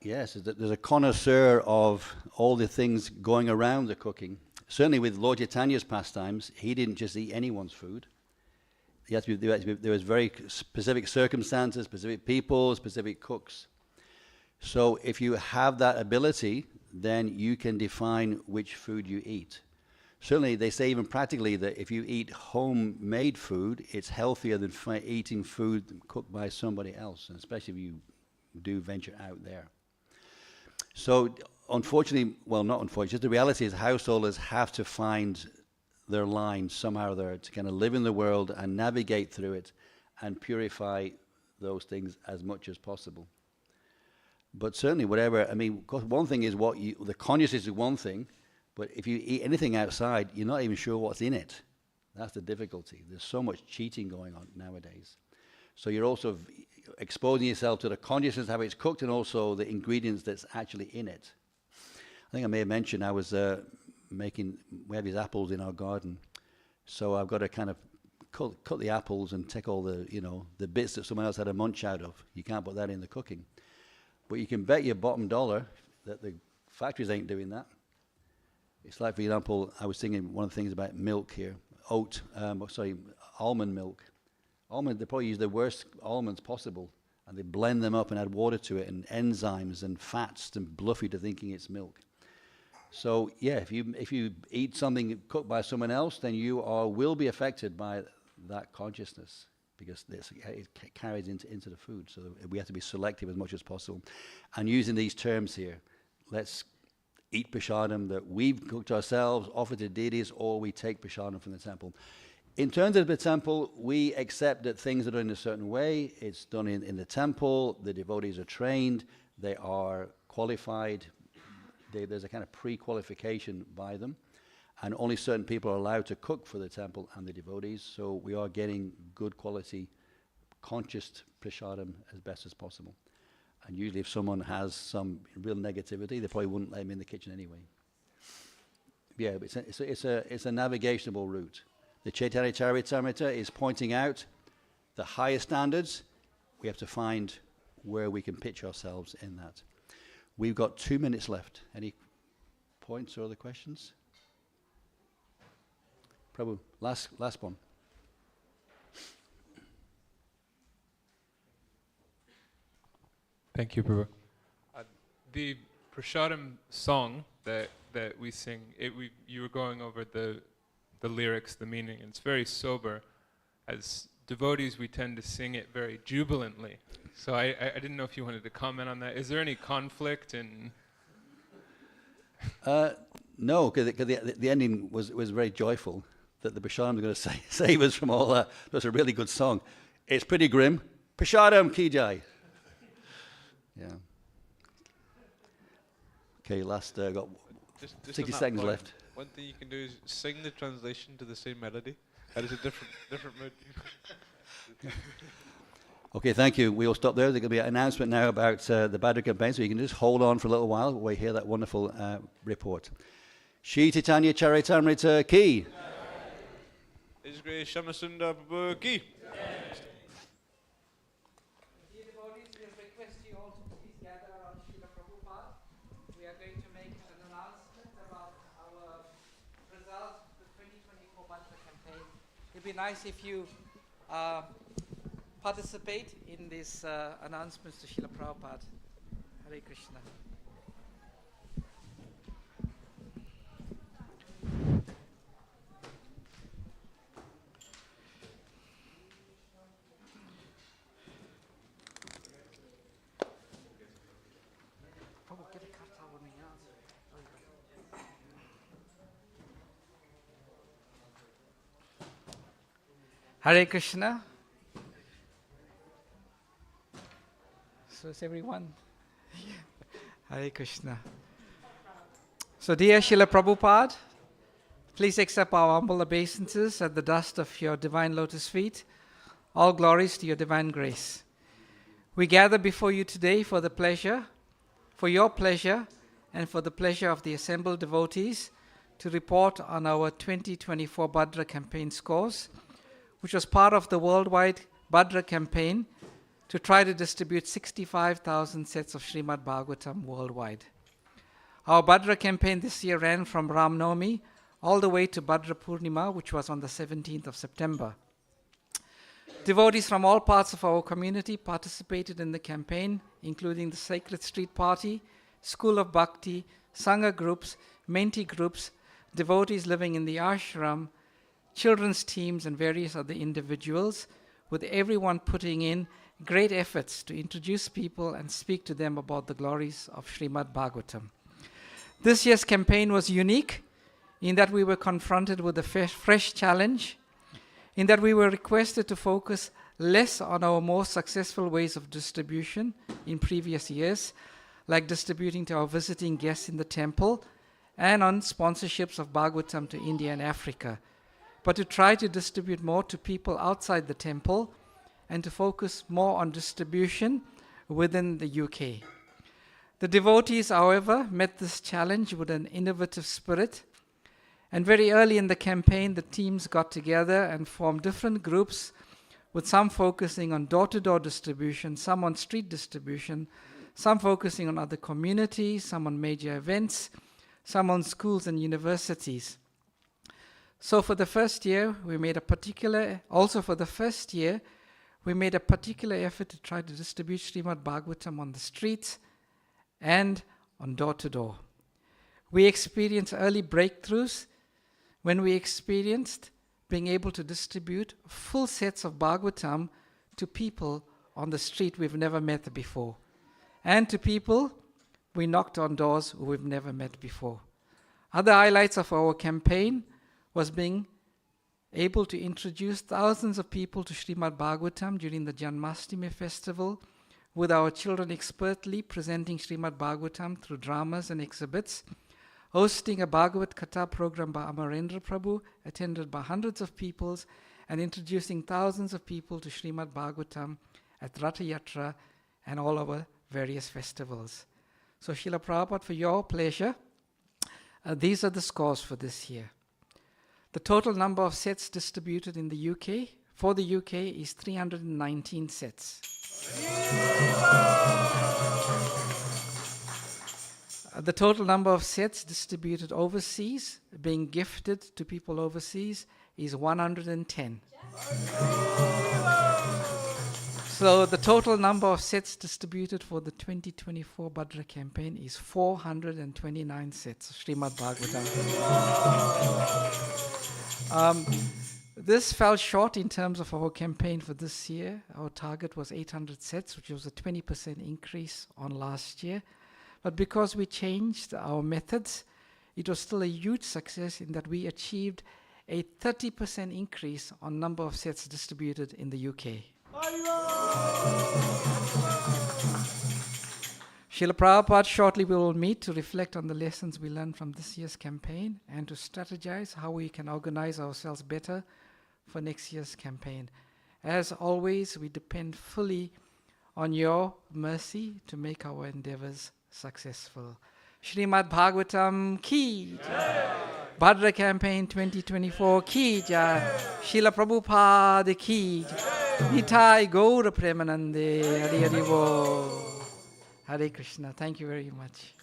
yes, there's a connoisseur of all the things going around the cooking. Certainly with Lord Chaitanya's pastimes, he didn't just eat anyone's food. There was very specific circumstances, specific people, specific cooks. So if you have that ability, then you can define which food you eat. Certainly, they say even practically that if you eat homemade food, it's healthier than eating food cooked by somebody else, and especially if you do venture out there. So unfortunately, well, not unfortunately, just the reality is householders have to find their line somehow there to kind of live in the world and navigate through it and purify those things as much as possible. But certainly whatever, I mean, of course, one thing is the consciousness is one thing, but if you eat anything outside, you're not even sure what's in it. That's the difficulty. There's so much cheating going on nowadays. So you're also exposing yourself to the consciousness of how it's cooked and also the ingredients that's actually in it. I think I may have mentioned I was we have these apples in our garden. So I've got to kind of cut the apples and take all the bits that someone else had a munch out of. You can't put that in the cooking. But you can bet your bottom dollar that the factories ain't doing that. It's like, for example, I was thinking one of the things about milk here, almond milk. They probably use the worst almonds possible, and they blend them up and add water to it, and enzymes and fats to bluff you to thinking it's milk. So yeah, if you eat something cooked by someone else, then you will be affected by that consciousness, because it carries into the food. So we have to be selective as much as possible. And using these terms here, let's eat prasadam that we've cooked ourselves, offer to deities, or we take prasadam from the temple. In terms of the temple, we accept that things are done in a certain way. It's done in the temple. The devotees are trained. They are qualified. There's a kind of pre-qualification by them. And only certain people are allowed to cook for the temple and the devotees. So we are getting good quality, conscious prasadam as best as possible. And usually if someone has some real negativity, they probably wouldn't let him in the kitchen anyway. Yeah, but it's a navigational route. The Chaitanya Charitamrita is pointing out the higher standards. We have to find where we can pitch ourselves in that. We've got 2 minutes left. Any points or other questions? Prabhu, last one. Thank you, Prabhu. The Prasadam song that we sing, you were going over the lyrics, the meaning, and it's very sober. As devotees, we tend to sing it very jubilantly. So I didn't know if you wanted to comment on that. Is there any conflict in... No, because the ending was very joyful, that the Prasadam is going to save us from all that. It was a really good song. It's pretty grim. Prasadam ki jai. Yeah. Okay, got Just 60 on that seconds point, left. One thing you can do is sing the translation to the same melody. That is a different mood. Okay, thank you. We'll stop there. There's going to be an announcement now about the Bhadra campaign, so you can just hold on for a little while while we hear that wonderful report. Shri Chaitanya Charitamrita Ki. His Grace Shamasundar Prabhu Ki. Dear devotees, we request you all to please gather around Srila Prabhupada. We are going to make an announcement about our results of the 2024 Bhakti campaign. It'd be nice if you participate in these announcements to Srila Prabhupada. Hare Krishna. Hare Krishna. So is everyone? Hare Krishna. So dear Srila Prabhupada, please accept our humble obeisances at the dust of your divine lotus feet. All glories to your divine grace. We gather before you today for the pleasure, for your pleasure, and for the pleasure of the assembled devotees to report on our 2024 Bhadra campaign scores, which was part of the worldwide Bhadra campaign to try to distribute 65,000 sets of Srimad Bhagavatam worldwide. Our Bhadra campaign this year ran from Ram Navami all the way to Bhadra Purnima, which was on the 17th of September. Devotees from all parts of our community participated in the campaign, including the Sacred Street Party, School of Bhakti, Sangha groups, Menti groups, devotees living in the ashram, children's teams, and various other individuals, with everyone putting in great efforts to introduce people and speak to them about the glories of Srimad Bhagavatam. This year's campaign was unique in that we were confronted with a fresh challenge, in that we were requested to focus less on our more successful ways of distribution in previous years, like distributing to our visiting guests in the temple and on sponsorships of Bhagavatam to India and Africa, but to try to distribute more to people outside the temple and to focus more on distribution within the UK. The devotees, however, met this challenge with an innovative spirit, and very early in the campaign, the teams got together and formed different groups, with some focusing on door-to-door distribution, some on street distribution, some focusing on other communities, some on major events, some on schools and universities. So for the first year, we made a particular effort to try to distribute Srimad Bhagavatam on the streets and on door-to-door. We experienced early breakthroughs when we experienced being able to distribute full sets of Bhagavatam to people on the street we've never met before, and to people we knocked on doors who we've never met before. Other highlights of our campaign was being able to introduce thousands of people to Srimad Bhagavatam during the Janmashtami festival, with our children expertly presenting Srimad Bhagavatam through dramas and exhibits, hosting a Bhagavad Katha program by Amarendra Prabhu, attended by hundreds of people, and introducing thousands of people to Srimad Bhagavatam at Ratha Yatra and all our various festivals. So Srila Prabhupada, for your pleasure, these are the scores for this year. The total number of sets distributed in the UK, for the UK, is 319 sets. The total number of sets distributed overseas, being gifted to people overseas, is 110. So the total number of sets distributed for the 2024 Bhadra campaign is 429 sets of Srimad Bhagavatam. This fell short in terms of our campaign for this year. Our target was 800 sets, which was a 20% increase on last year. But because we changed our methods, it was still a huge success in that we achieved a 30% increase on number of sets distributed in the UK. Srila Prabhupada, shortly we will meet to reflect on the lessons we learned from this year's campaign and to strategize how we can organize ourselves better for next year's campaign. As always, we depend fully on your mercy to make our endeavors successful. Shrimad Bhagavatam ki jai. Bhadra Campaign 2024 ki jai. Srila Prabhupada ki jai. Nitai Gaura Premanande. Hari Hari Bol. Hare Krishna. Thank you very much.